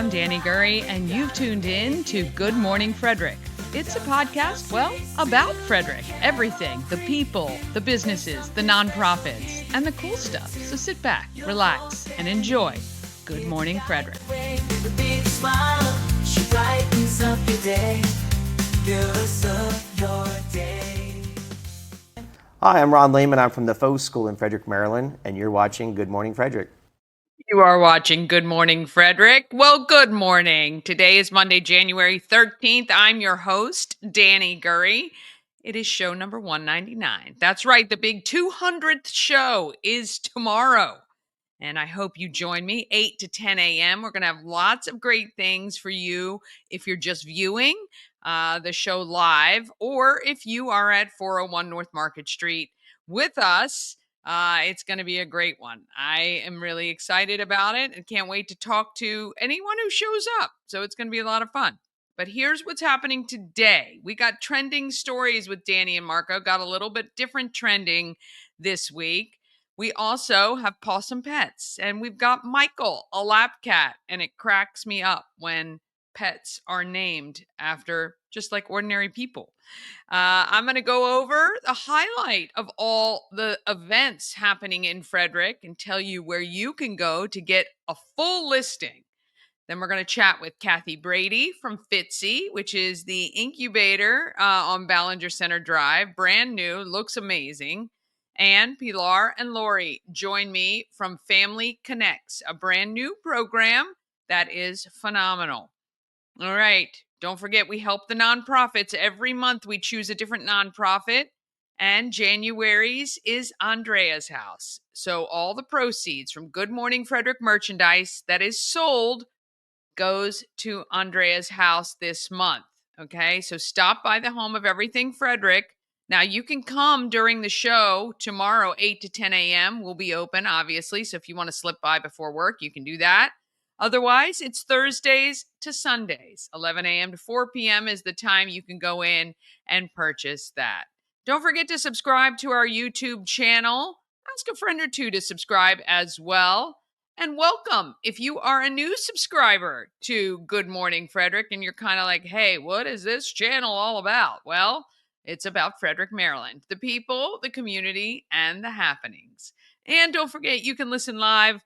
I'm Danny Gurry, and you've tuned in to Good Morning Frederick. It's a podcast, well, about Frederick. Everything, the people, the businesses, the nonprofits, and the cool stuff. So sit back, relax, and enjoy Good Morning Frederick. Hi, I'm Ron Lehman. I'm from the Faux School in Frederick, Maryland, and you're watching Good Morning Frederick. You are watching Good Morning Frederick. Well, good morning. Today is Monday, January 13th. I'm your host, Danny Gurry. It is show number 199. That's right, the big 200th show is tomorrow. And I hope you join me 8 to 10 a.m. We're going to have lots of great things for you if you're just viewing the show live, or if you are at 401 North Market Street with us. It's going to be a great one. I am really excited about it and can't wait to talk to anyone who shows up. So it's going to be a lot of fun. But here's what's happening today. We got trending stories with Danny and Marco. Got a little bit different trending this week. We also have Possum Pets, and we've got Michael, a lap cat, and it cracks me up when pets are named after just like ordinary people. I'm going to go over the highlight of all the events happening in Frederick and tell you where you can go to get a full listing. Then we're going to chat with Kathy Brady from Fitzy, which is the incubator on Ballinger Center Drive. Brand new, looks amazing. And Pilar and Lori join me from Family Connects, a brand new program that is phenomenal. All right. Don't forget, we help the nonprofits. Every month we choose a different nonprofit, and January's is Andrea's House. So all the proceeds from Good Morning Frederick merchandise that is sold goes to Andrea's house this month. Okay. So stop by the home of Everything Frederick. Now, you can come during the show tomorrow, 8 to 10 a.m. We'll be open, obviously. So if you want to slip by before work, you can do that. Otherwise, it's Thursdays to Sundays. 11 a.m. to 4 p.m. is the time you can go in and purchase that. Don't forget to subscribe to our YouTube channel. Ask a friend or two to subscribe as well. And welcome if you are a new subscriber to Good Morning Frederick and you're kind of like, hey, what is this channel all about? Well, it's about Frederick, Maryland, the people, the community, and the happenings. And don't forget, you can listen live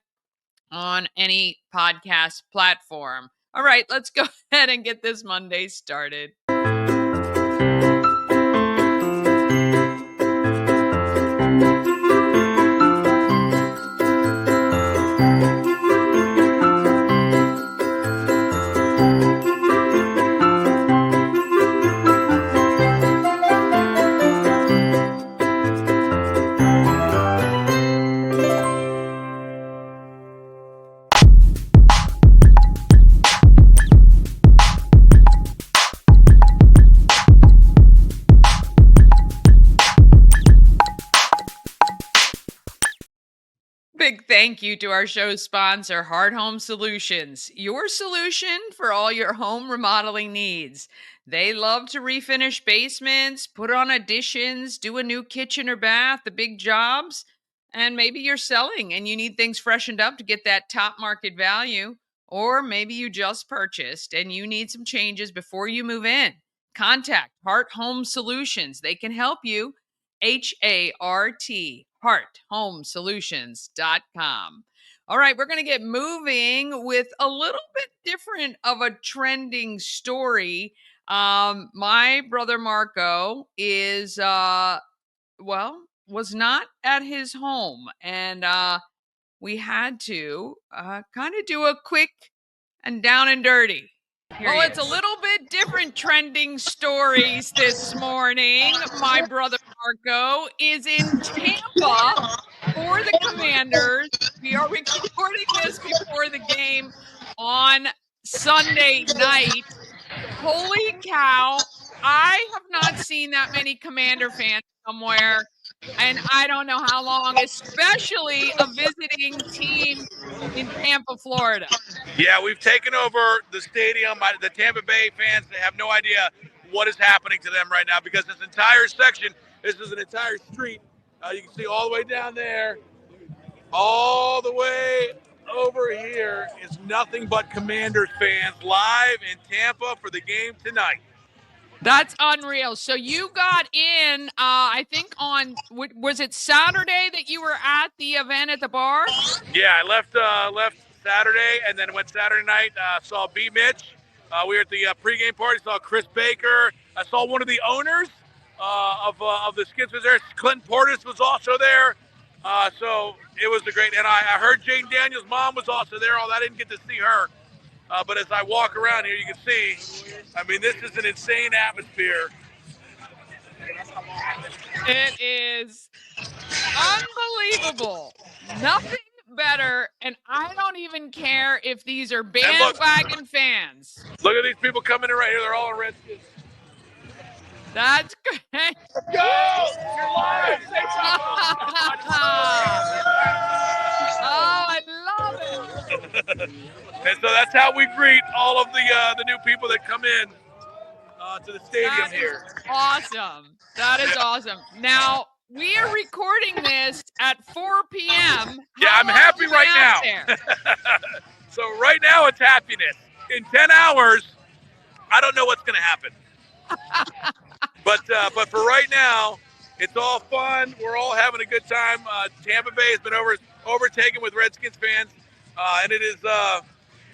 on any podcast platform. All right, let's go ahead and get this Monday started. Big thank you to our show sponsor, Hard Home Solutions, your solution for all your home remodeling needs. They love to refinish basements, put on additions, do a new kitchen or bath, the big jobs. And maybe you're selling and you need things freshened up to get that top market value. Or maybe you just purchased and you need some changes before you move in. Contact Hart Home Solutions. They can help you. HART, hearthomesolutions.com. All right, we're going to get moving with a little bit different of a trending story. My brother Marco is, was not at his home, and we had to kind of do a quick and down and dirty. Well, it's a little bit different trending stories this morning. My brother Marco is in Tampa for the Commanders. We are recording this before the game on Sunday night. Holy cow. I have not seen that many Commander fans somewhere, and I don't know how long, especially a visiting team in Tampa, Florida. Yeah, we've taken over the stadium. The Tampa Bay fans have no idea what is happening to them right now because this entire section, this is an entire street. You can see all the way down there, all the way over here is nothing but Commanders fans live in Tampa for the game tonight. That's unreal. So you got in, I think was it Saturday that you were at the event at the bar? Yeah, I left Saturday and then went Saturday night. Saw B. Mitch. We were at the pregame party. Saw Chris Baker. I saw one of the owners of the Skins was there. Clinton Portis was also there. So it was a great. And I heard Jane Daniels' mom was also there. Although I didn't get to see her. But as I walk around here, you can see, I mean, this is an insane atmosphere. It is unbelievable. Nothing better, and I don't even care if these are bandwagon fans. Look at these people coming in right here. They're all in Redskins. That's great. Let's go! You're live! Say Oh, I love it. And so that's how we greet all of the new people that come in to the stadium here. Awesome. That is awesome. Now, we are recording this at 4 p.m. Yeah, I'm happy right now. So right now it's happiness. In 10 hours, I don't know what's going to happen. But for right now, it's all fun. We're all having a good time. Tampa Bay has been overtaken with Redskins fans, and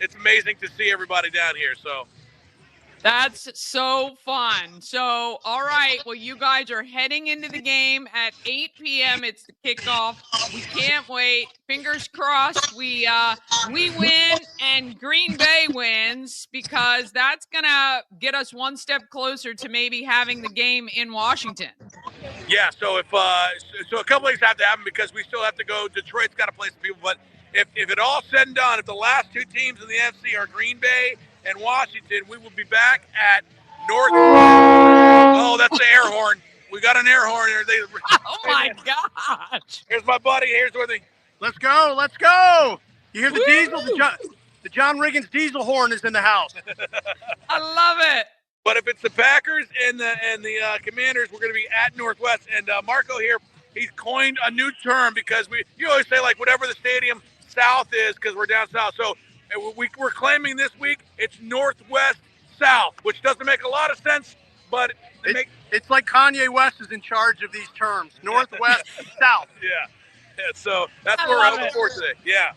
it's amazing to see everybody down here. So that's so fun. So, all right. Well, you guys are heading into the game at 8 p.m. It's the kickoff. We can't wait. Fingers crossed we win and Green Bay wins, because that's going to get us one step closer to maybe having the game in Washington. Yeah, so if so a couple things have to happen, because we still have to go. Detroit's got to play some people, but if it all said and done, if the last two teams in the NFC are Green Bay and Washington, we will be back at North. Oh, that's the air horn. We got an air horn here. Oh my gosh! Here's my buddy. Here's where the. Let's go! Let's go! You hear the diesel? The John Riggins diesel horn is in the house. I love it. But if it's the Packers and the Commanders, we're going to be at Northwest. And Marco here, he's coined a new term, because you always say, like, whatever the stadium south is, because we're down south. So we're claiming this week it's Northwest South, which doesn't make a lot of sense, but it's like Kanye West is in charge of these terms. Northwest South. Yeah. So that's what we're hoping for today. Yeah.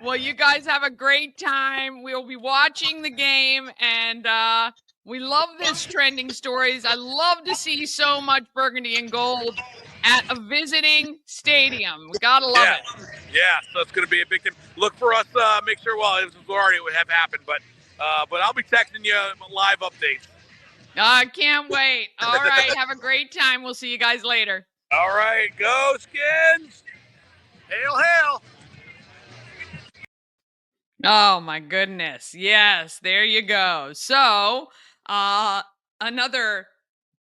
Well, you guys have a great time. We'll be watching the game, and we love this trending stories. I love to see so much burgundy and gold at a visiting stadium. We gotta love it. Yeah, so it's going to be a big thing. Look for us. Make sure. Well, it was already would have happened, but I'll be texting you live updates. I can't wait. All right, have a great time. We'll see you guys later. All right, go Skins! Hail, hail! Oh my goodness. Yes, there you go. So, another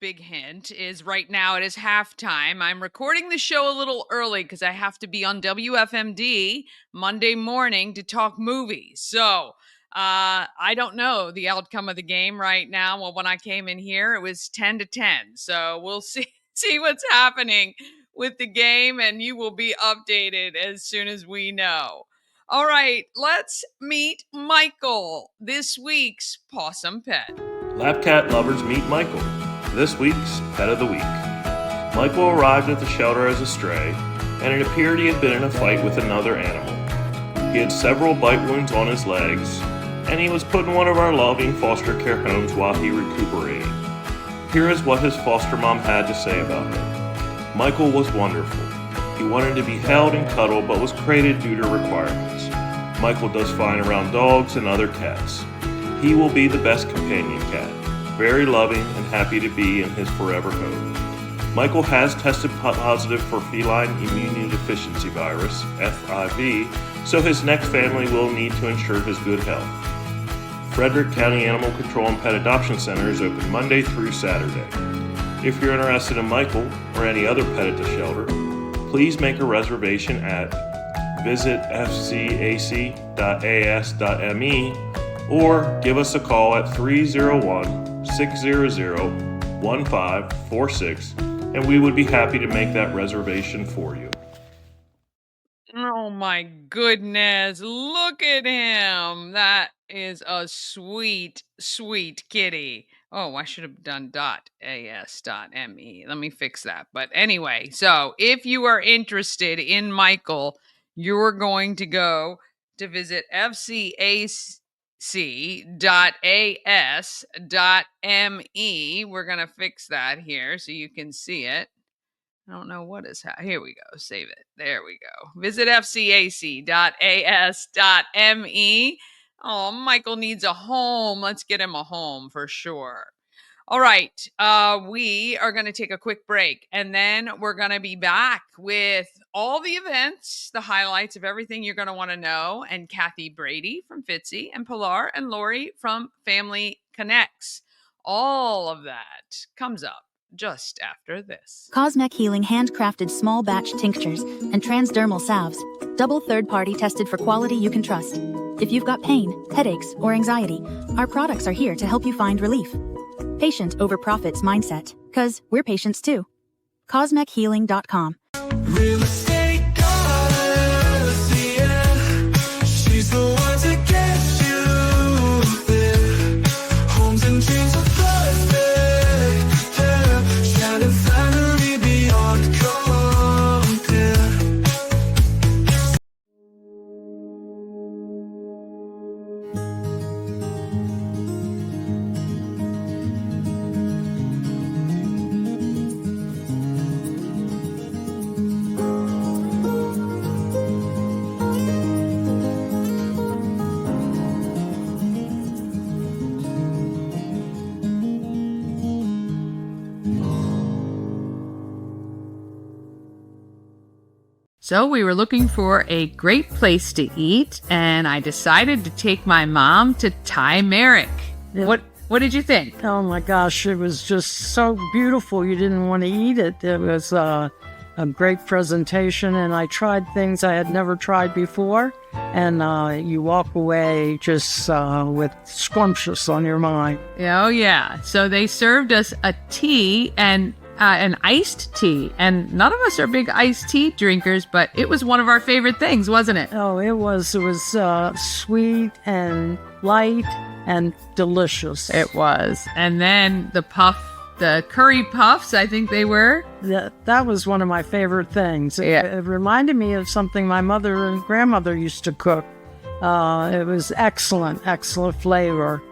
big hint is right now it is halftime. I'm recording the show a little early because I have to be on WFMD Monday morning to talk movies. So, I don't know the outcome of the game right now. Well, when I came in here, it was 10-10. So, we'll see what's happening with the game, and you will be updated as soon as we know. All right, let's meet Michael, this week's possum pet. Lap cat lovers meet Michael, this week's pet of the week. Michael arrived at the shelter as a stray, and it appeared he had been in a fight with another animal. He had several bite wounds on his legs, and he was put in one of our loving foster care homes while he recuperated. Here is what his foster mom had to say about him. Michael was wonderful. He wanted to be held and cuddled, but was crated due to requirements. Michael does fine around dogs and other cats. He will be the best companion cat, very loving and happy to be in his forever home. Michael has tested positive for feline immunodeficiency virus, FIV, so his next family will need to ensure his good health. Frederick County Animal Control and Pet Adoption Center is open Monday through Saturday. If you're interested in Michael or any other pet at the shelter, please make a reservation at visitfcac.as.me or give us a call at 301-600-1546, and we would be happy to make that reservation for you. Oh my goodness. Look at him. That is a sweet, sweet kitty. Oh, I should have done .as.me. Let me fix that. But anyway, so if you are interested in Michael, you're going to go to visit fcac.as.me. We're going to fix that here so you can see it. I don't know what is here we go. Save it. There we go. Visit fcac.as.me. Oh, Michael needs a home. Let's get him a home for sure. All right. We are going to take a quick break and then we're going to be back with all the events, the highlights of everything you're going to want to know, and Kathy Brady from Fitzy and Pilar and Lori from Family Connects. All of that comes up just after this. Cosmec Healing handcrafted small batch tinctures and transdermal salves, double third-party tested for quality you can trust. If you've got pain, headaches, or anxiety, our products are here to help you find relief. Patient over profits mindset, 'cause we're patients too. CosmecHealing.com. Real estate goddess, yeah. She's the one to get you there. Homes and dreams are perfect, yeah. Shattered family beyond compare. So we were looking for a great place to eat, and I decided to take my mom to Thai Merrick. What did you think? Oh my gosh, it was just so beautiful. You didn't want to eat it. It was a great presentation, and I tried things I had never tried before. And you walk away just with scrumptious on your mind. Oh, yeah. So they served us a tea and an iced tea. And none of us are big iced tea drinkers, but it was one of our favorite things, wasn't it? Oh, it was sweet and light and delicious. It was. And then the curry puffs, I think they were. That was one of my favorite things. Yeah. It reminded me of something my mother and grandmother used to cook. It was excellent flavor.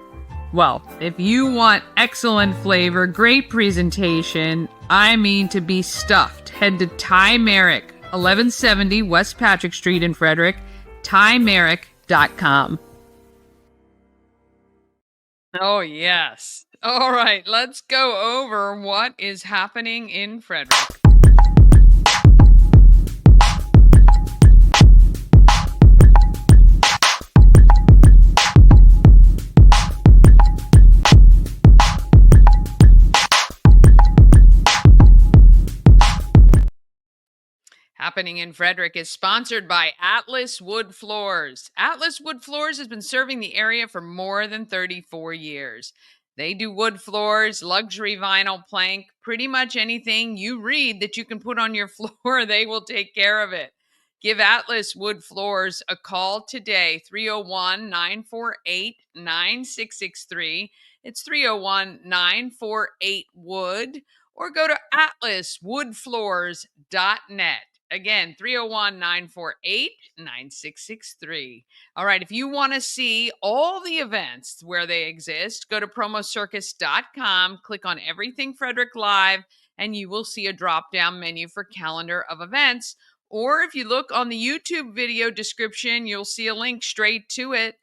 Well, if you want excellent flavor, great presentation, I mean to be stuffed, head to Thai Merrick, 1170 West Patrick Street in Frederick, thaimerrick.com. Oh, yes. All right, let's go over what is happening in Frederick. Happening in Frederick is sponsored by Atlas Wood Floors. Atlas Wood Floors has been serving the area for more than 34 years. They do wood floors, luxury vinyl plank, pretty much anything you read that you can put on your floor, they will take care of it. Give Atlas Wood Floors a call today, 301-948-9663. It's 301-948-WOOD, or go to atlaswoodfloors.net. Again, 301-948-9663. All right, if you want to see all the events where they exist, go to promocircus.com, click on Everything Frederick Live, and you will see a drop-down menu for calendar of events. Or if you look on the YouTube video description, you'll see a link straight to it.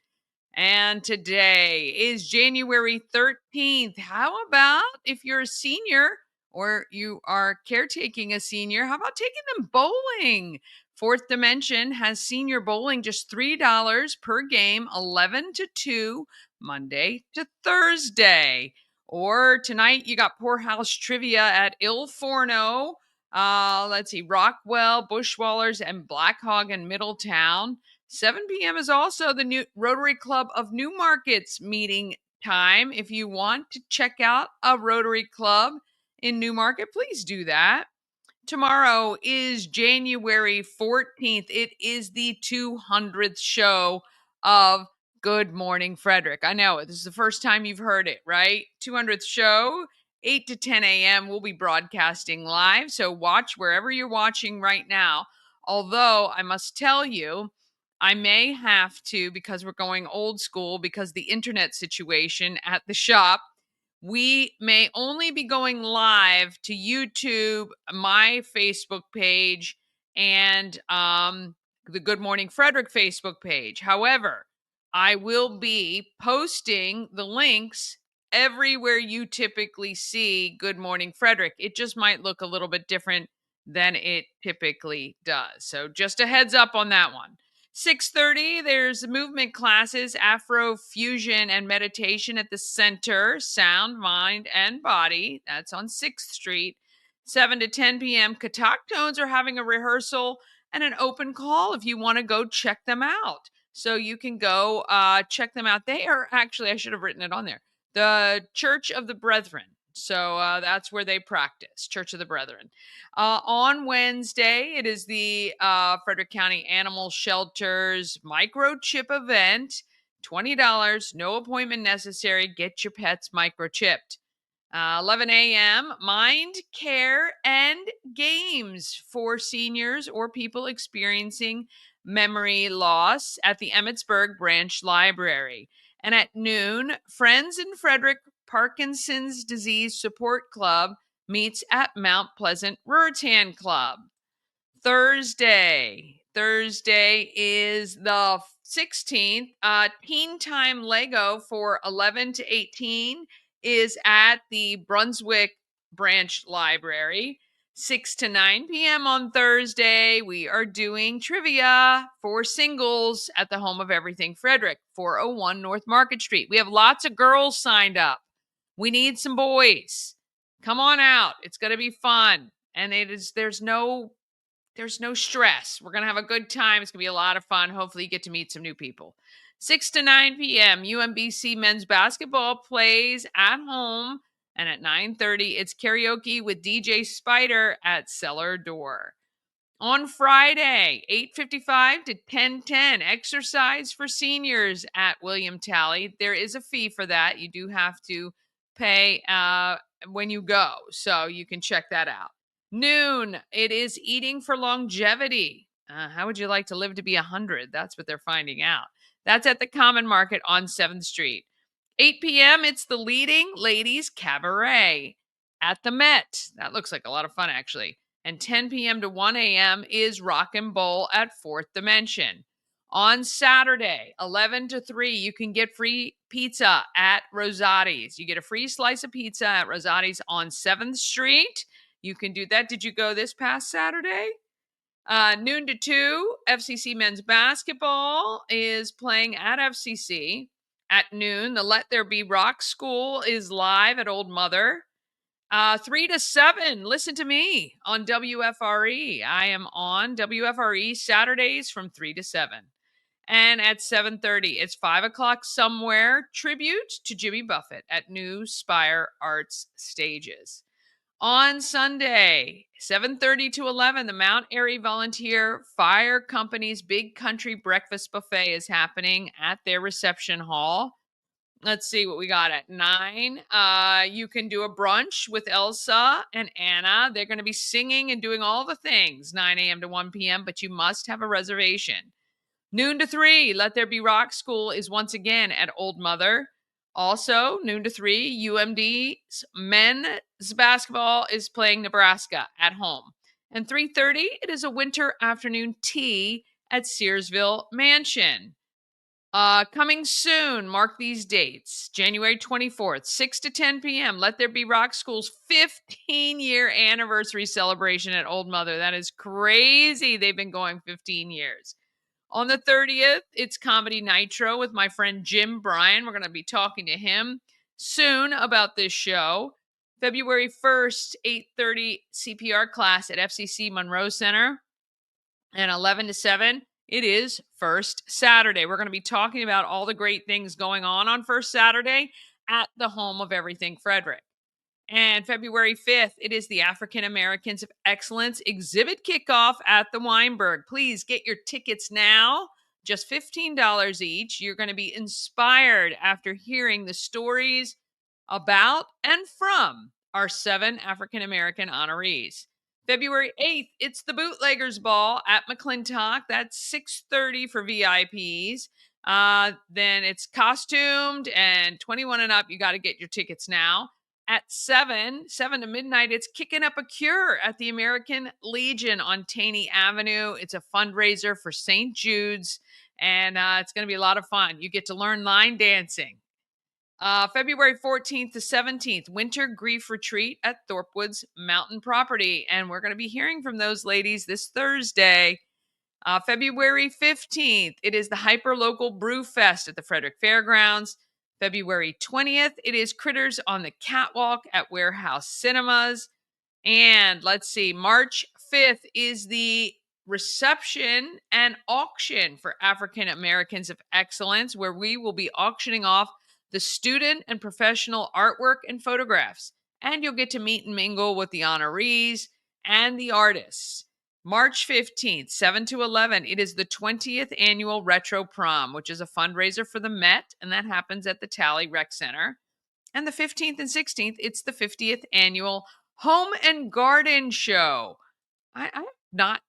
And today is January 13th. How about if you're a senior or you are caretaking a senior, how about taking them bowling? Fourth Dimension has senior bowling just $3 per game, 11 to 2, Monday to Thursday. Or tonight you got Poorhouse Trivia at Il Forno. Let's see, Rockwell, Bushwallers, and Black Hog in Middletown. 7 p.m. is also the new Rotary Club of New Market's meeting time. If you want to check out a Rotary Club in New Market, please do that. Tomorrow is January 14th. It is the 200th show of Good Morning Frederick. I know this is the first time you've heard it, right? 200th show, 8 to 10 a.m. We'll be broadcasting live. So watch wherever you're watching right now. Although I must tell you, I may have to, because we're going old school, because the internet situation at the shop, we may only be going live to YouTube, my Facebook page, and the Good Morning Frederick Facebook page. However, I will be posting the links everywhere you typically see Good Morning Frederick. It just might look a little bit different than it typically does. So just a heads up on that one. 6:30, there's movement classes, Afro fusion and meditation at the center, sound, mind, and body. That's on 6th Street. 7 to 10 p.m. Katak Tones are having a rehearsal and an open call if you want to go check them out. So you can go check them out. They are actually, I should have written it on there, the Church of the Brethren. So that's where they practice, Church of the Brethren. On Wednesday, it is the Frederick County Animal Shelter's microchip event. $20, no appointment necessary. Get your pets microchipped. 11 a.m., mind care and games for seniors or people experiencing memory loss at the Emmitsburg Branch Library. And at noon, Friends in Frederick Parkinson's Disease Support Club meets at Mount Pleasant Ruritan Club. Thursday is the 16th. Teen Time Lego for 11 to 18 is at the Brunswick Branch Library. 6 to 9 p.m. on Thursday, we are doing trivia for singles at the Home of Everything Frederick, 401 North Market Street. We have lots of girls signed up. We need some boys. Come on out. It's going to be fun. And there's no stress. We're going to have a good time. It's going to be a lot of fun. Hopefully you get to meet some new people. 6 to 9 p.m., UMBC men's basketball plays at home. And at 9:30, it's karaoke with DJ Spider at Cellar Door. On Friday, 8:55 to 10:10, exercise for seniors at William Talley. There is a fee for that. You do have to pay when you go, so you can check that out. Noon, it is eating for longevity. How would you like to live to be 100? That's what they're finding out. That's at the Common Market on 7th Street. 8 p.m., it's the Leading Ladies Cabaret at the Met. That looks like a lot of fun, actually. And 10 p.m. to 1 a.m. is Rock and Bowl at Fourth Dimension. On Saturday, 11 to 3, you can get free pizza at Rosati's. You get a free slice of pizza at Rosati's on 7th Street. You can do that. Did you go this past Saturday? Noon to 2, FCC men's basketball is playing at FCC. At noon, the Let There Be Rock School is live at Old Mother. 3 to 7, listen to me on WFRE. I am on WFRE Saturdays from 3 to 7. And at 7:30, it's 5 o'clock somewhere, tribute to Jimmy Buffett at New Spire Arts Stages. On Sunday, 7:30 to 11, the Mount Airy Volunteer Fire Company's Big Country Breakfast Buffet is happening at their reception hall. Let's see what we got at 9. You can do a brunch with Elsa and Anna. They're going to be singing and doing all the things, 9 a.m. to 1 p.m., but you must have a reservation. Noon to 3, Let There Be Rock School is once again at Old Mother. Also, noon to 3, UMD's men's basketball is playing Nebraska at home. And 3:30, it is a winter afternoon tea at Searsville Mansion. Coming soon, mark these dates. January 24th, 6 to 10 p.m., Let There Be Rock School's 15-year anniversary celebration at Old Mother. That is crazy. They've been going 15 years. On the 30th, it's Comedy Nitro with my friend Jim Bryan. We're going to be talking to him soon about this show. February 1st, 8:30 CPR class at FCC Monroe Center. And 11 to 7, it is First Saturday. We're going to be talking about all the great things going on First Saturday at the Home of Everything Frederick. And February 5th, it is the African Americans of Excellence exhibit kickoff at the Weinberg. Please get your tickets now, just $15 each. You're going to be inspired after hearing the stories about and from our 7 African American honorees. February 8th, it's the Bootleggers Ball at McClintock. That's 6:30 for VIPs. Then it's costumed and 21 and up. You got to get your tickets now. At 7 to midnight, it's Kicking Up a Cure at the American Legion on Taney Avenue. It's a fundraiser for St. Jude's, and it's going to be a lot of fun. You get to learn line dancing. February 14th to 17th, Winter Grief Retreat at Thorpwood's Mountain Property. And we're going to be hearing from those ladies this Thursday. February 15th, it is the Hyperlocal Brew Fest at the Frederick Fairgrounds. February 20th, it is Critters on the Catwalk at Warehouse Cinemas. And let's see, March 5th is the reception and auction for African Americans of Excellence, where we will be auctioning off the student and professional artwork and photographs. And you'll get to meet and mingle with the honorees and the artists. March 15th, 7 to 11, it is the 20th annual Retro Prom, which is a fundraiser for the Met, and that happens at the Tally Rec Center. And the 15th and 16th, it's the 50th annual Home and Garden Show. I don't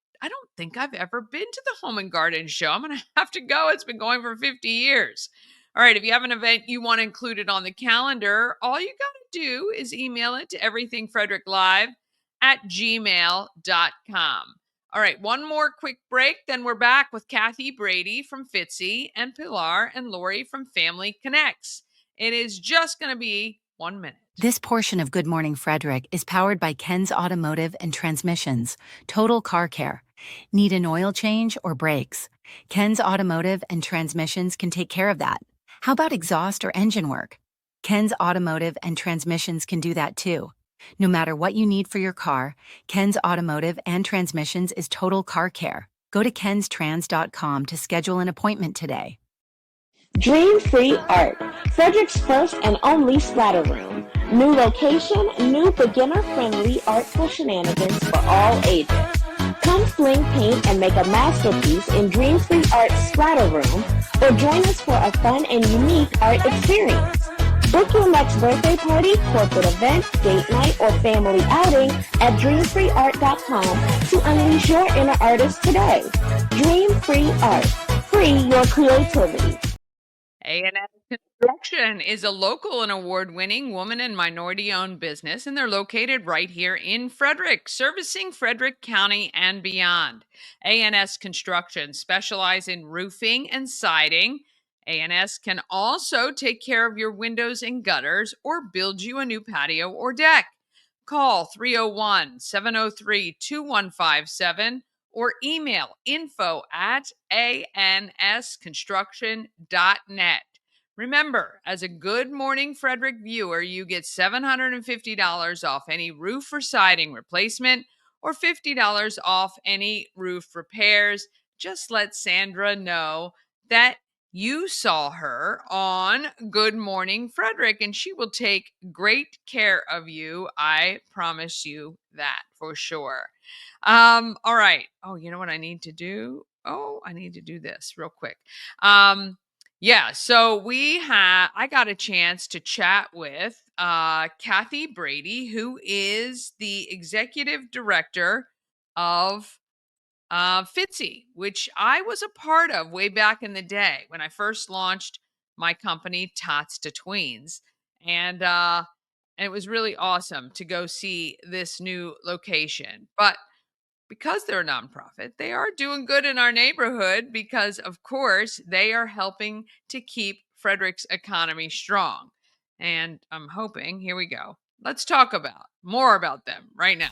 think I've ever been to the Home and Garden Show. I'm going to have to go. It's been going for 50 years. All right, if you have an event you want included on the calendar, all you got to do is email it to everythingfredericklive@gmail.com. All right, one more quick break, then we're back with Kathy Brady from Fitzy and Pilar and Lori from Family Connects. It is just going to be 1 minute. This portion of Good Morning Frederick is powered by Ken's Automotive and Transmissions, Total Car Care. Need an oil change or brakes? Ken's Automotive and Transmissions can take care of that. How about exhaust or engine work? Ken's Automotive and Transmissions can do that too. No matter what you need for your car, Ken's Automotive and Transmissions is Total Car Care. Go to kenstrans.com to schedule an appointment today. Dream Free Art, Frederick's first and only splatter room. New location, new beginner-friendly artful shenanigans for all ages. Come sling paint and make a masterpiece in Dream Free Art's splatter room, or join us for a fun and unique art experience. Book your next birthday party, corporate event, date night, or family outing at dreamfreeart.com to unleash your inner artist today. Dream Free Art. Free your creativity. A&S Construction is a local and award-winning woman and minority-owned business, and they're located right here in Frederick, servicing Frederick County and beyond. A&S Construction specializes in roofing and siding. A&S can also take care of your windows and gutters or build you a new patio or deck. Call 301-703-2157 or email info@ansconstruction.net. Remember, as a Good Morning Frederick viewer, you get $750 off any roof or siding replacement or $50 off any roof repairs. Just let Sandra know that you saw her on Good Morning Frederick, and she will take great care of you. I promise you that for sure. All right. Oh, you know what I need to do? Oh, I need to do this real quick. Yeah, so I got a chance to chat with Kathy Brady, who is the executive director of Fitzy, which I was a part of way back in the day when I first launched my company, Tots to Tweens. And it was really awesome to go see this new location. But because they're a nonprofit, they are doing good in our neighborhood because, of course, they are helping to keep Frederick's economy strong. And I'm hoping, here we go. Let's talk about more about them right now.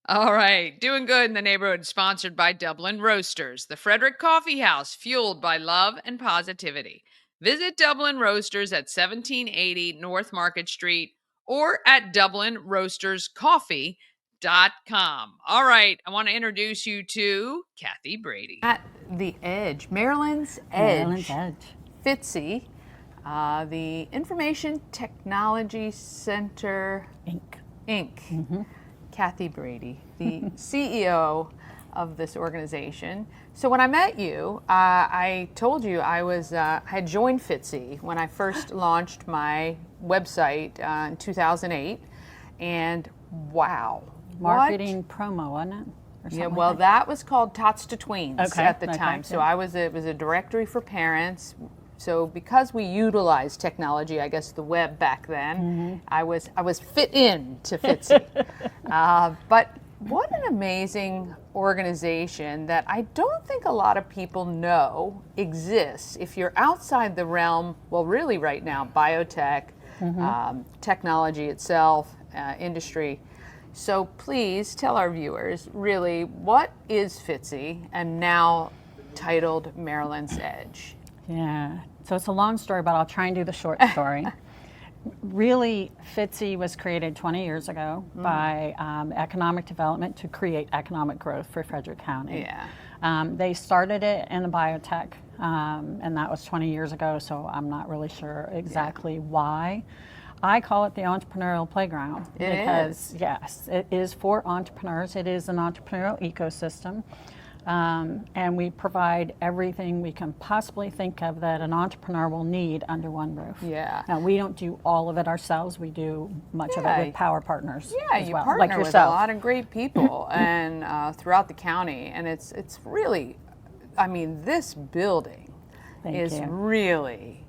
All right. Doing good in the neighborhood, sponsored by Dublin Roasters, the Frederick Coffee House, fueled by love and positivity. Visit Dublin Roasters at 1780 North Market Street or at DublinRoastersCoffee.com. All right, I want to introduce you to Kathy Brady. At the Edge, Maryland's Edge. Maryland's Edge. FITCI, the Information Technology Center Inc. Kathy Brady, the CEO of this organization. So when I met you, I told you I had joined FITCI when I first launched my website in 2008, and wow. Marketing promo, wasn't it? Yeah, well, that was called Tots to Tweens at the time. So yeah. it was a directory for parents. So because we utilized technology, I guess the web back then, I was fit in to FITCI. But what an amazing organization that I don't think a lot of people know exists. If you're outside the realm, well, really right now, biotech, technology itself, industry. So please tell our viewers, really, what is FITCI and now titled Maryland's Edge? Yeah, so it's a long story, but I'll try and do the short story. Really, FITCI was created 20 years ago by economic development to create economic growth for Frederick County. Yeah. They started it in the biotech, and that was 20 years ago, so I'm not really sure exactly why. I call it the entrepreneurial playground because, yes, it is for entrepreneurs. It is an entrepreneurial ecosystem. And we provide everything we can possibly think of that an entrepreneur will need under one roof. Yeah. Now, we don't do all of it ourselves. We do much of it with power partners. Yeah, as you well, partner like with yourself. a lot of great people and throughout the county. And it's really, I mean, this building is really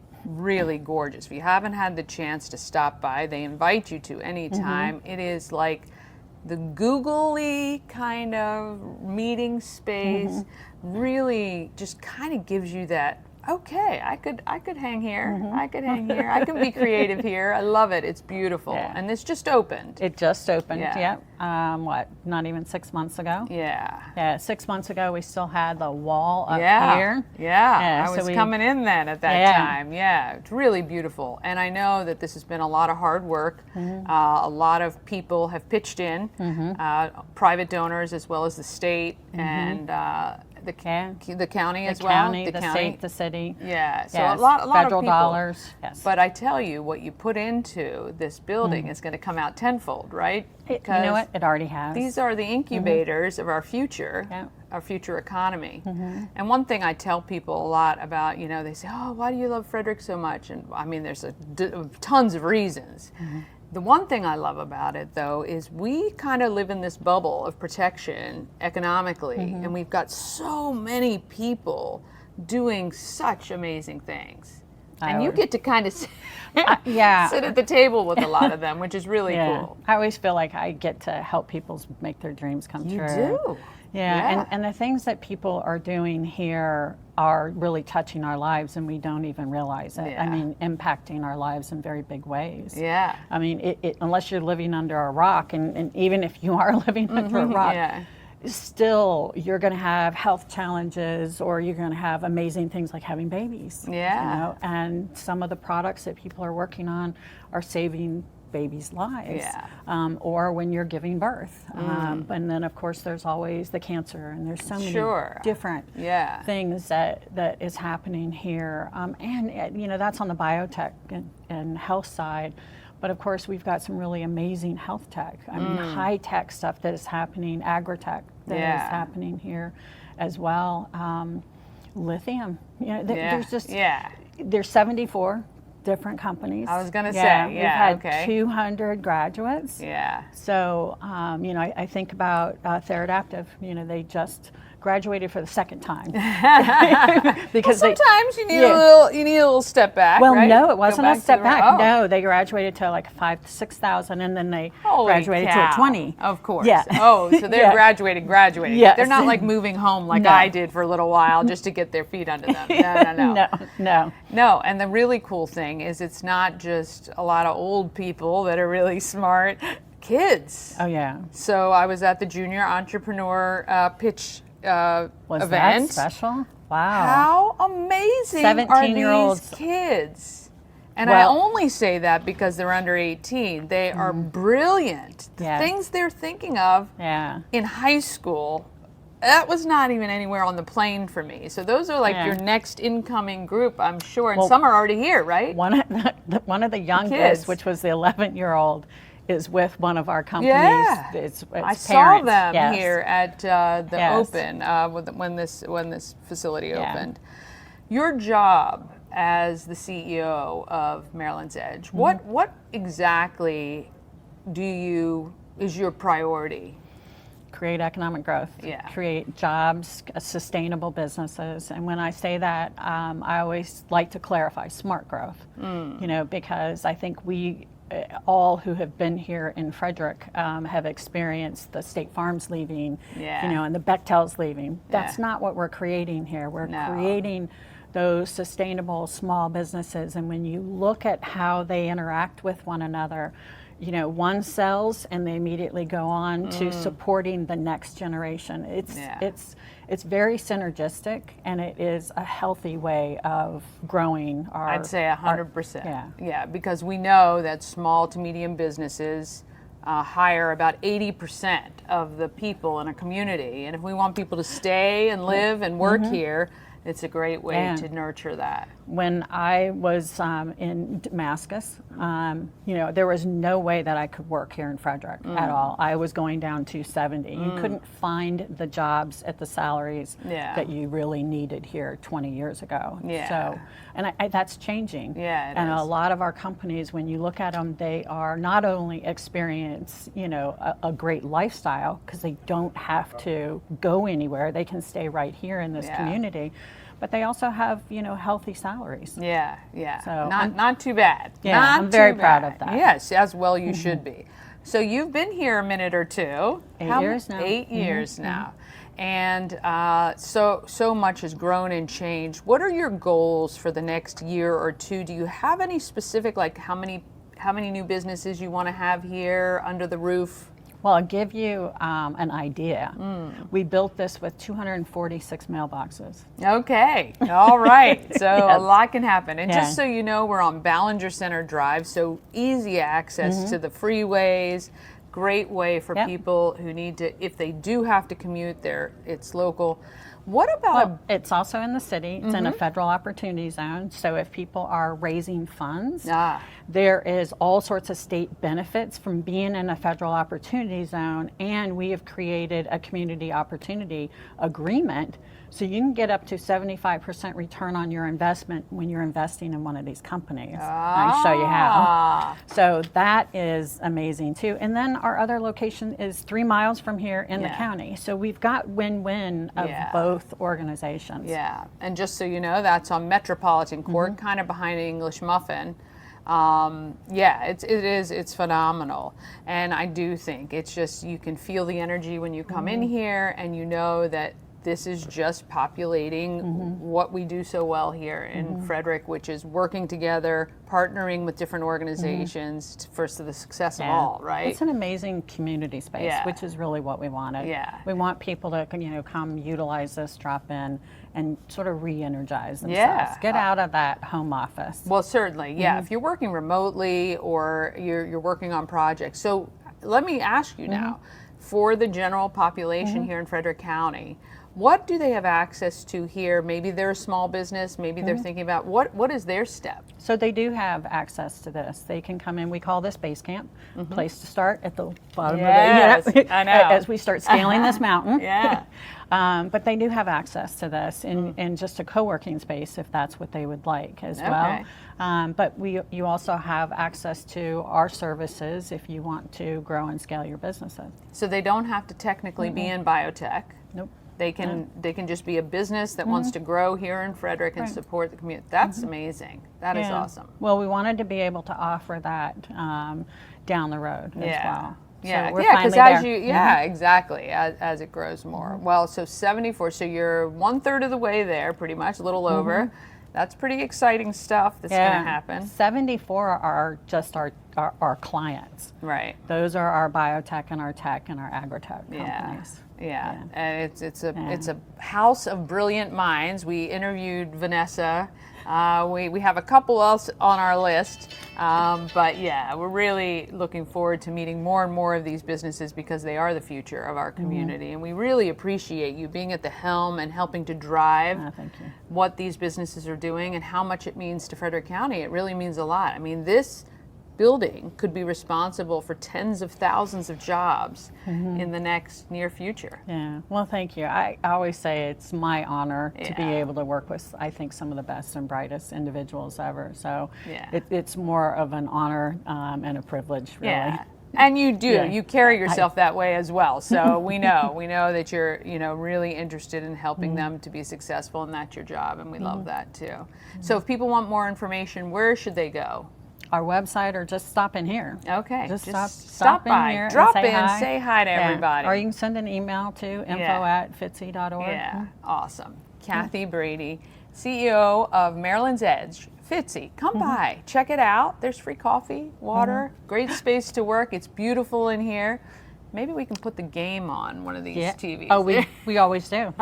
gorgeous. If you haven't had the chance to stop by, they invite you to anytime. It is like the googly kind of meeting space, really just kind of gives you that, okay, I could hang here, I could hang here, I can be creative here. I love it. It's beautiful. Yeah. And this just opened. It just opened, Yeah. what, not even 6 months ago? Yeah. Yeah, 6 months ago we still had the wall up here. Yeah, I so was we- coming in then at that Yeah. time. Yeah, it's really beautiful. And I know that this has been a lot of hard work. A lot of people have pitched in, private donors as well as the state and the county as well. The county. state, the city. Yeah, so Yes, a lot federal of people. dollars. Yes. But I tell you, what you put into this building is going to come out tenfold, right? You know what? It already has. These are the incubators of our future, our future economy. And one thing I tell people a lot about, they say, oh, why do you love Frederick so much? And I mean, there's tons of reasons. The one thing I love about it, though, is we kind of live in this bubble of protection economically, and we've got so many people doing such amazing things. And you get to kind of sit at the table with a lot of them, which is really cool. I always feel like I get to help people make their dreams come You true. do. Yeah. And the things that people are doing here are really touching our lives and we don't even realize it. Yeah. I mean, impacting our lives in very big ways. Yeah. I mean, unless you're living under a rock, and even if you are living under a rock, still you're going to have health challenges or you're going to have amazing things like having babies. Yeah. And some of the products that people are working on are saving babies' lives, or when you're giving birth. And then, of course, there's always the cancer, and there's so many different things that is happening here. And that's on the biotech and health side. But of course, we've got some really amazing health tech. I mean, high tech stuff that is happening, agri-tech that is happening here as well. Lithium, there's just there's 74 different companies. I was going to say, we've had 200 graduates. Yeah. So, I think about Theradaptive. They just graduated for the second time. Because sometimes you need a little step back. Well, right? no, it wasn't a step back. Oh. No, they graduated to like 5,000 to 6,000, and then they graduated to 20. Of course. Yeah. Oh, so they're graduating. Yes. They're not like moving home like I did for a little while just to get their feet under them. No. No, and the really cool thing is it's not just a lot of old people that are really smart. Kids. Oh, yeah. So I was at the Junior Entrepreneur pitch Was event. that special? Wow. How amazing are these kids? And I only say that because they're under 18. They are brilliant. The things they're thinking of in high school, that was not even anywhere on the plane for me. So those are like your next incoming group, I'm sure. And some are already here, right? One of the youngest, which was the 11-year-old, is with one of our companies. Yeah, it's I parents. saw them here at the Open when this facility opened. Your job as the CEO of Maryland's Edge, what exactly is your priority? Create economic growth, create jobs, sustainable businesses. And when I say that, I always like to clarify smart growth, because I think we all who have been here in Frederick have experienced the State Farms leaving, and the Bechtels leaving. That's not what we're creating here. We're creating those sustainable small businesses. And when you look at how they interact with one another, one sells and they immediately go on to supporting the next generation. It's very synergistic, and it is a healthy way of growing our... I'd say 100%. Yeah, because we know that small to medium businesses hire about 80% of the people in a community. And if we want people to stay and live and work here, it's a great way to nurture that. When I was in Damascus, there was no way that I could work here in Frederick at all. I was going down 270. You couldn't find the jobs at the salaries that you really needed here 20 years ago. So, and that's changing. And a lot of our companies, when you look at them, they are not only experience, a great lifestyle because they don't have to go anywhere. They can stay right here in this community. But they also have, healthy salaries. So not too bad. I'm very proud of that. Yes, as well you should be. So you've been here a minute or two. 8 years now. 8 years now. And so much has grown and changed. What are your goals for the next year or two? Do you have any specific, like how many new businesses you want to have here under the roof? Well, I'll give you an idea. We built this with 246 mailboxes. Okay, all right. So a lot can happen. And just so you know, we're on Ballinger Center Drive, so easy access to the freeways. Great way for people who need to, if they do have to commute there, it's local. What about... Well, it's also in the city. It's in a federal opportunity zone. So if people are raising funds, there is all sorts of state benefits from being in a federal opportunity zone. And we have created a community opportunity agreement. So you can get up to 75% return on your investment when you're investing in one of these companies. I'll show you how. So that is amazing too. And then our other location is 3 miles from here in the county. So we've got win-win of both organizations. And just so you know, that's on Metropolitan Court, kind of behind English Muffin. It's phenomenal. And I do think it's just, you can feel the energy when you come in here, and you know that this is just populating what we do so well here in Frederick, which is working together, partnering with different organizations for the success of all, right? It's an amazing community space, which is really what we wanted. We want people to come utilize this, drop in, and sort of re-energize themselves. Get out of that home office. Well, certainly, if you're working remotely or you're working on projects. So let me ask you now, for the general population here in Frederick County, what do they have access to here? Maybe they're a small business, maybe they're thinking about, what is their step? So they do have access to this. They can come in, we call this base camp, place to start at the bottom of the, I know. as we start scaling this mountain. But they do have access to this in just a co-working space if that's what they would like as well. But you also have access to our services if you want to grow and scale your businesses. So they don't have to technically be in biotech. Nope. They can just be a business that wants to grow here in Frederick and support the community. That's amazing. That is awesome. Well, we wanted to be able to offer that down the road as well. Because as you, exactly, as it grows more. Well, so 74, so you're 1/3 of the way there, pretty much, a little over. That's pretty exciting stuff that's going to happen. 74 are just our clients. Right. Those are our biotech and our tech and our agritech companies. Yeah. And it's a house of brilliant minds. We interviewed Vanessa. We have a couple else on our list, but yeah, we're really looking forward to meeting more and more of these businesses because they are the future of our community, and we really appreciate you being at the helm and helping to drive what these businesses are doing and how much it means to Frederick County. It really means a lot. I mean, this building could be responsible for tens of thousands of jobs in the next near future. Yeah, well, thank you. I always say it's my honor to be able to work with, I think, some of the best and brightest individuals ever. So it's more of an honor and a privilege, really. Yeah. And you do. You carry yourself that way as well. So we know that you're, really interested in helping them to be successful, and that's your job, and we love that too. So if people want more information, where should they go? Our website, or just stop in here. Okay. Just stop in by. here. Drop and in, say hi to everybody. Or you can send an email to info@fitzy.org. Yeah, awesome. Kathy Brady, CEO of Maryland's Edge. Fitzy, come by, check it out. There's free coffee, water, great space to work. It's beautiful in here. Maybe we can put the game on one of these TVs. Oh, we always do.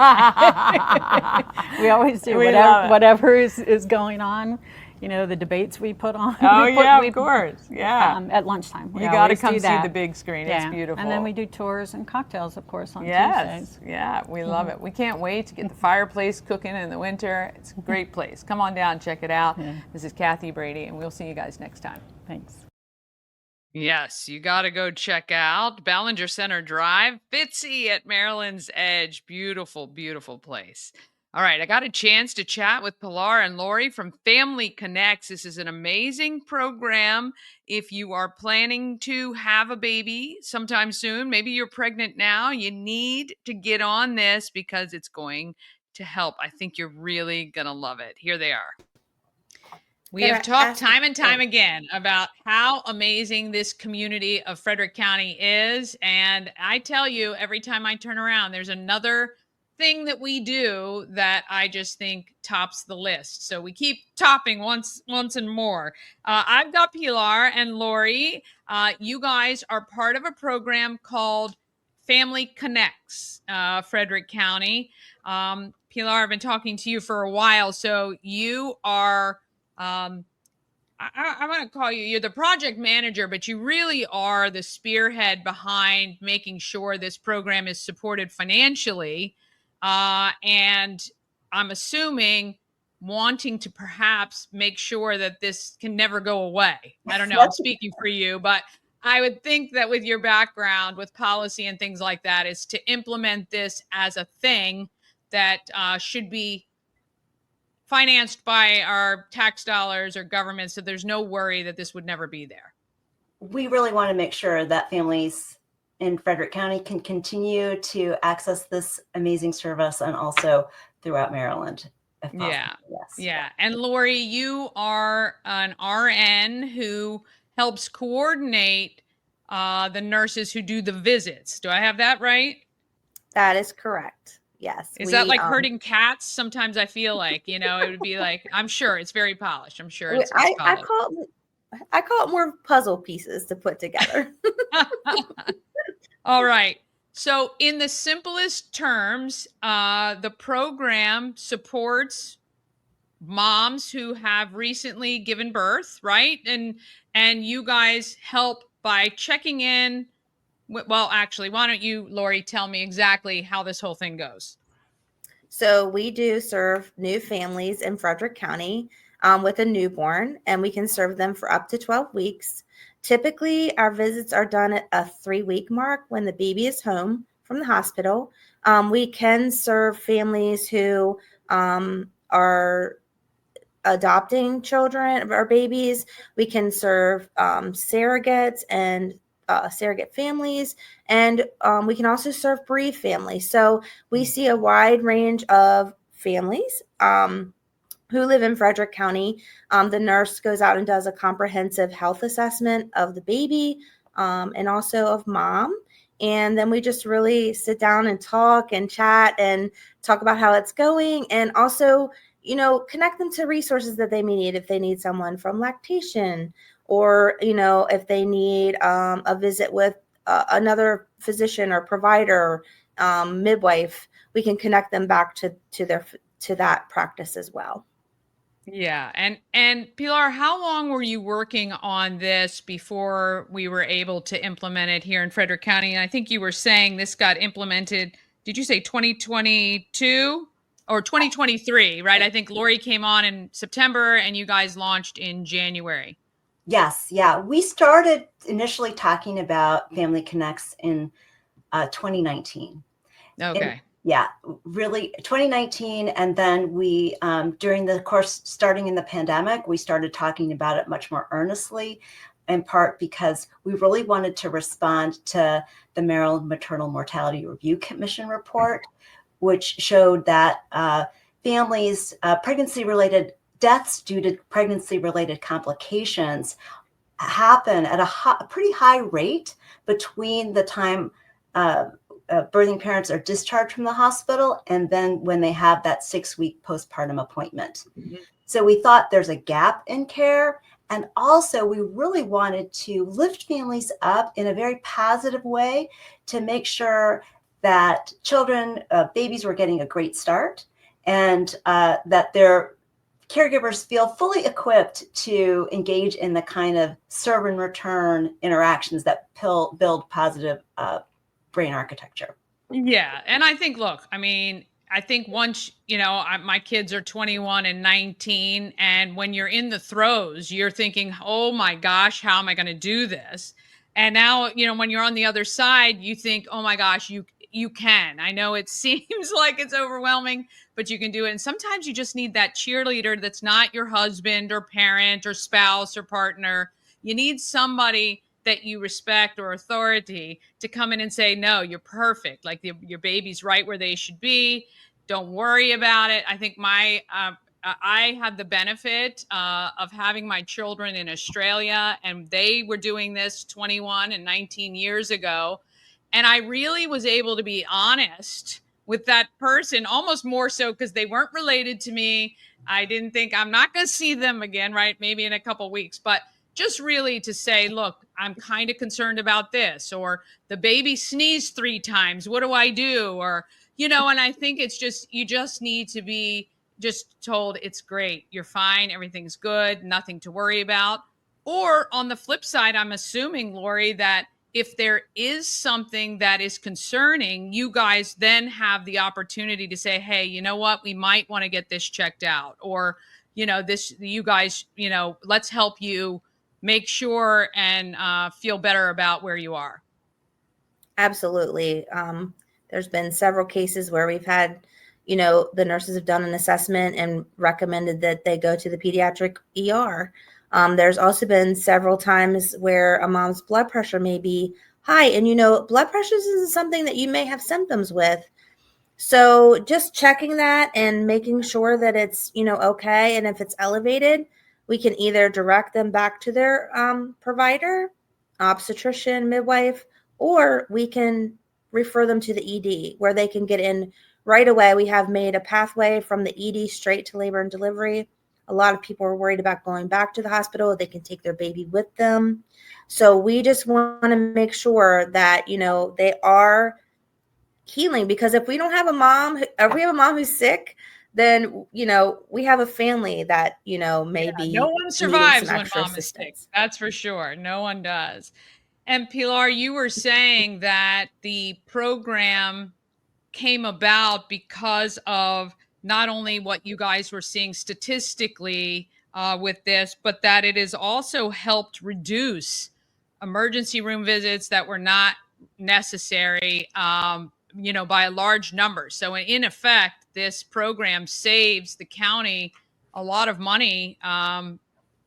We always do. Whatever is going on. The debates we put on. Oh, of course. Yeah. At lunchtime. You got to come see the big screen. It's beautiful. And then we do tours and cocktails, of course, on Tuesdays. Tuesdays. Yeah, we love it. We can't wait to get the fireplace cooking in the winter. It's a great place. Come on down, check it out. This is Kathy Brady, and we'll see you guys next time. Thanks. Yes, you got to go check out Ballinger Center Drive, Fitzy at Maryland's Edge. Beautiful, beautiful place. All right, I got a chance to chat with Pilar and Lori from Family Connects. This is an amazing program. If you are planning to have a baby sometime soon, maybe you're pregnant now, you need to get on this because it's going to help. I think you're really going to love it. Here they are. We have talked time and time again about how amazing this community of Frederick County is. And I tell you, every time I turn around, there's another thing that we do that I just think tops the list. So we keep topping once and more. I've got Pilar and Lori. You guys are part of a program called Family Connects, Frederick County. Pilar, I've been talking to you for a while. So you are, I want to call you, you're the project manager, but you really are the spearhead behind making sure this program is supported financially. And I'm assuming wanting to perhaps make sure that this can never go away. I don't know, I'm speaking for you, but I would think that with your background with policy and things like that is to implement this as a thing that should be financed by our tax dollars or government. So there's no worry that this would never be there. We really want to make sure that families in Frederick County can continue to access this amazing service and also throughout Maryland. If possible. Yeah. And Lori, you are an RN who helps coordinate the nurses who do the visits. Do I have that right? That is correct. Yes. Is that like herding cats? Sometimes I feel like, it would be like, I'm sure it's very polished. I'm sure it's I call it more puzzle pieces to put together. All right. So in the simplest terms, the program supports moms who have recently given birth, right? And you guys help by checking in. Well, actually, why don't you, Lori, tell me exactly how this whole thing goes? So we do serve new families in Frederick County with a newborn, and we can serve them for up to 12 weeks. Typically, our visits are done at a 3-week mark when the baby is home from the hospital. We can serve families who are adopting children or babies. We can serve surrogates and surrogate families, and we can also serve bereaved families. So we see a wide range of families who live in Frederick County. The nurse goes out and does a comprehensive health assessment of the baby and also of mom. And then we just really sit down and talk and chat and talk about how it's going, and also, connect them to resources that they may need if they need someone from lactation, or, if they need a visit with another physician or provider midwife, we can connect them back to that practice as well. Yeah. And Pilar, how long were you working on this before we were able to implement it here in Frederick County? And I think you were saying this got implemented, did you say 2022 or 2023, right? I think Lori came on in September and you guys launched in January. Yes, yeah. We started initially talking about Family Connects in 2019. Okay. Yeah, really 2019. And then we, during the course, starting in the pandemic, we started talking about it much more earnestly, in part because we really wanted to respond to the Maryland Maternal Mortality Review Commission report, which showed that families, pregnancy-related deaths due to pregnancy-related complications happen at a pretty high rate between the time birthing parents are discharged from the hospital and then when they have that 6-week postpartum appointment. Mm-hmm. So we thought there's a gap in care. And also we really wanted to lift families up in a very positive way to make sure that children, babies were getting a great start and that their caregivers feel fully equipped to engage in the kind of serve and return interactions that build positive brain architecture. Yeah. And I think, look, I mean, I think once, my kids are 21 and 19, and when you're in the throes, you're thinking, oh my gosh, how am I going to do this? And now, when you're on the other side, you think, oh my gosh, you can. I know it seems like it's overwhelming, but you can do it. And sometimes you just need that cheerleader that's not your husband or parent or spouse or partner. You need somebody that you respect or authority to come in and say, no, you're perfect. Like your baby's right where they should be. Don't worry about it. I think I had the benefit of having my children in Australia, and they were doing this 21 and 19 years ago. And I really was able to be honest with that person, almost more so because they weren't related to me. I didn't think I'm not going to see them again, right? Maybe in a couple weeks, but just really to say, look, I'm kind of concerned about this, or the baby sneezed 3 times. What do I do? Or, and I think it's just, you just need to be just told it's great. You're fine. Everything's good. Nothing to worry about. Or on the flip side, I'm assuming, Lori, that if there is something that is concerning, you guys then have the opportunity to say, hey, you know what? We might want to get this checked out. Or, you guys, let's help you make sure and feel better about where you are. Absolutely. There's been several cases where we've had, the nurses have done an assessment and recommended that they go to the pediatric ER. There's also been several times where a mom's blood pressure may be high, and blood pressure isn't something that you may have symptoms with. So just checking that and making sure that it's, okay. And if it's elevated, we can either direct them back to their provider, obstetrician, midwife, or we can refer them to the ED where they can get in right away. We have made a pathway from the ED straight to labor and delivery. A lot of people are worried about going back to the hospital. They can take their baby with them. So we just want to make sure that, they are healing, because if we don't have a mom, if we have a mom who's sick, then we have a family that maybe no one survives when mom is sick. That's for sure. No one does. And Pilar, you were saying that the program came about because of not only what you guys were seeing statistically with this, but that it has also helped reduce emergency room visits that were not necessary by a large number. So in effect, this program saves the county a lot of money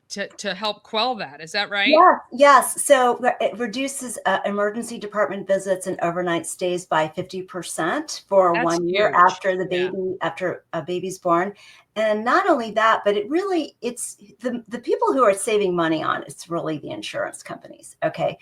to help quell that. Is that right? Yes. So it reduces emergency department visits and overnight stays by 50% for That's 1 year huge. after the baby, after a baby's born. And not only that, but it's the people who are saving money on it's really the insurance companies. Okay.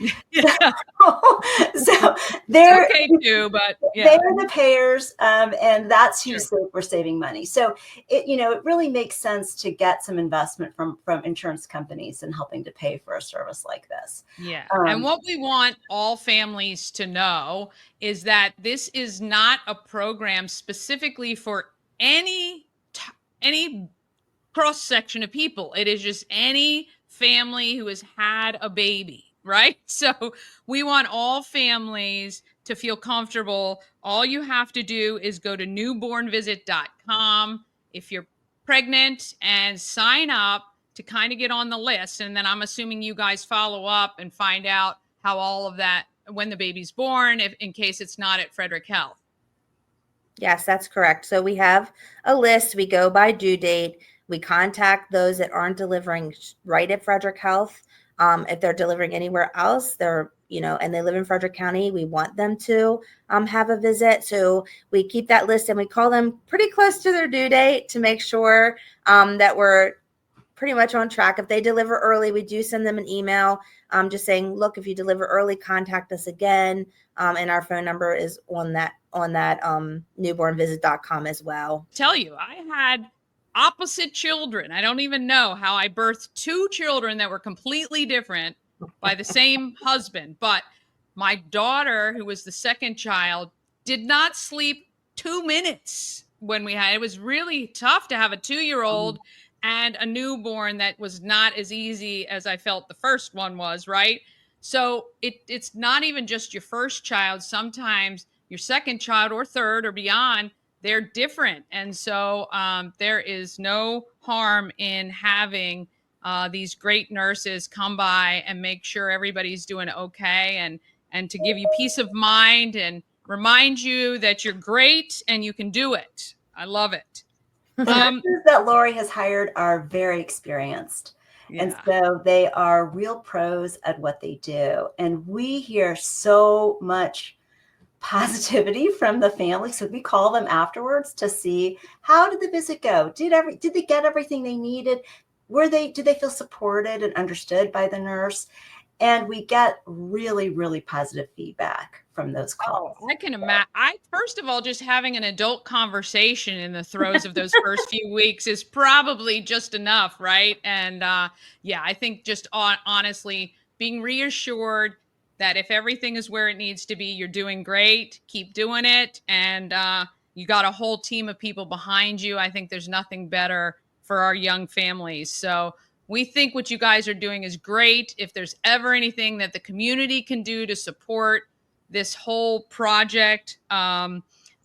So they're okay too, but they're the payers, and that's who Sure. we're saving money. So it really makes sense to get some investment from insurance companies and helping to pay for a service like this. Yeah. And what we want all families to know is that this is not a program specifically for any any cross section of people. It is just any family who has had a baby, right? So we want all families to feel comfortable. All you have to do is go to newbornvisit.com if you're pregnant and sign up to kind of get on the list. And then I'm assuming you guys follow up and find out how all of that, when the baby's born, if in case it's not at Frederick Health. Yes, that's correct. So we have a list. We go by due date. We contact those that aren't delivering right at Frederick Health. If they're delivering anywhere else, and they live in Frederick County, we want them to have a visit. So we keep that list and we call them pretty close to their due date to make sure that we're pretty much on track. If they deliver early, we do send them an email just saying, look, if you deliver early, contact us again. And our phone number is on that newbornvisit.com as well. Tell you, I had opposite children. I don't even know how I birthed two children that were completely different by the same husband. But my daughter, who was the second child, did not sleep 2 minutes when we had it. Was really tough to have a 2-year-old and a newborn that was not as easy as I felt the first one was, right? So it's not even just your first child. Sometimes your second child or third or beyond, they're different. And so there is no harm in having these great nurses come by and make sure everybody's doing okay, and to give you peace of mind and remind you that you're great and you can do it. I love it. The nurses that Lori has hired are very experienced. Yeah. And so they are real pros at what they do. And we hear so much positivity from the family. So we call them afterwards to see, how did the visit go? Did they get everything they needed? Did they feel supported and understood by the nurse? And we get really, really positive feedback from those calls. Oh, I can imagine. First of all, just having an adult conversation in the throes of those first few weeks is probably just enough, right? And yeah, I think just honestly being reassured that if everything is where it needs to be, you're doing great, keep doing it, and you got a whole team of people behind you. I think there's nothing better for our young families. So we think what you guys are doing is great. If there's ever anything that the community can do to support this whole project,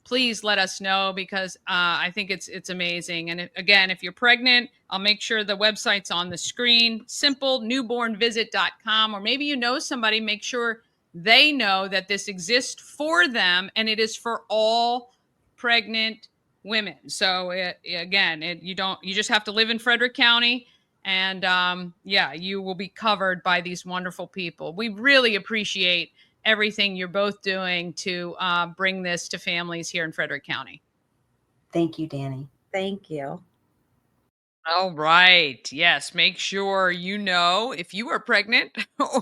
please let us know, because I think it's amazing. And again, if you're pregnant, I'll make sure the website's on the screen. Simple, newbornvisit.com. Or maybe you know somebody, make sure they know that this exists for them, and it is for all pregnant women. So you just have to live in Frederick County. And yeah, you will be covered by these wonderful people. We really appreciate everything you're both doing to bring this to families here in Frederick County. Thank you, Danny. Thank you. All right. Yes. Make sure if you are pregnant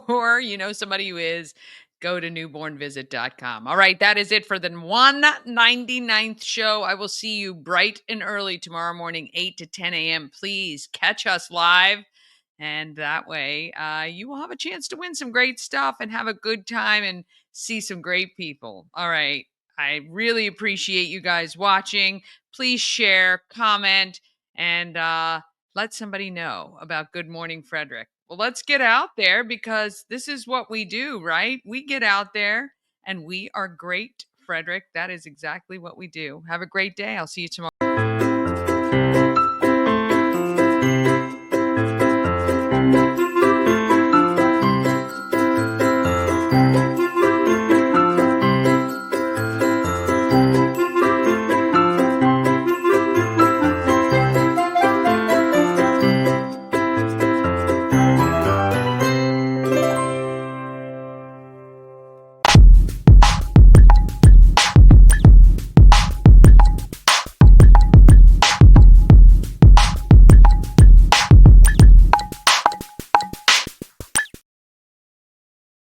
or somebody who is, go to newbornvisit.com. All right. That is it for the 199th show. I will see you bright and early tomorrow morning, 8 to 10 a.m. Please catch us live. And that way you will have a chance to win some great stuff and have a good time and see some great people. All right. I really appreciate you guys watching. Please share, comment, and let somebody know about Good Morning Frederick. Well, let's get out there, because this is what we do, right? We get out there and we are great, Frederick. That is exactly what we do. Have a great day. I'll see you tomorrow.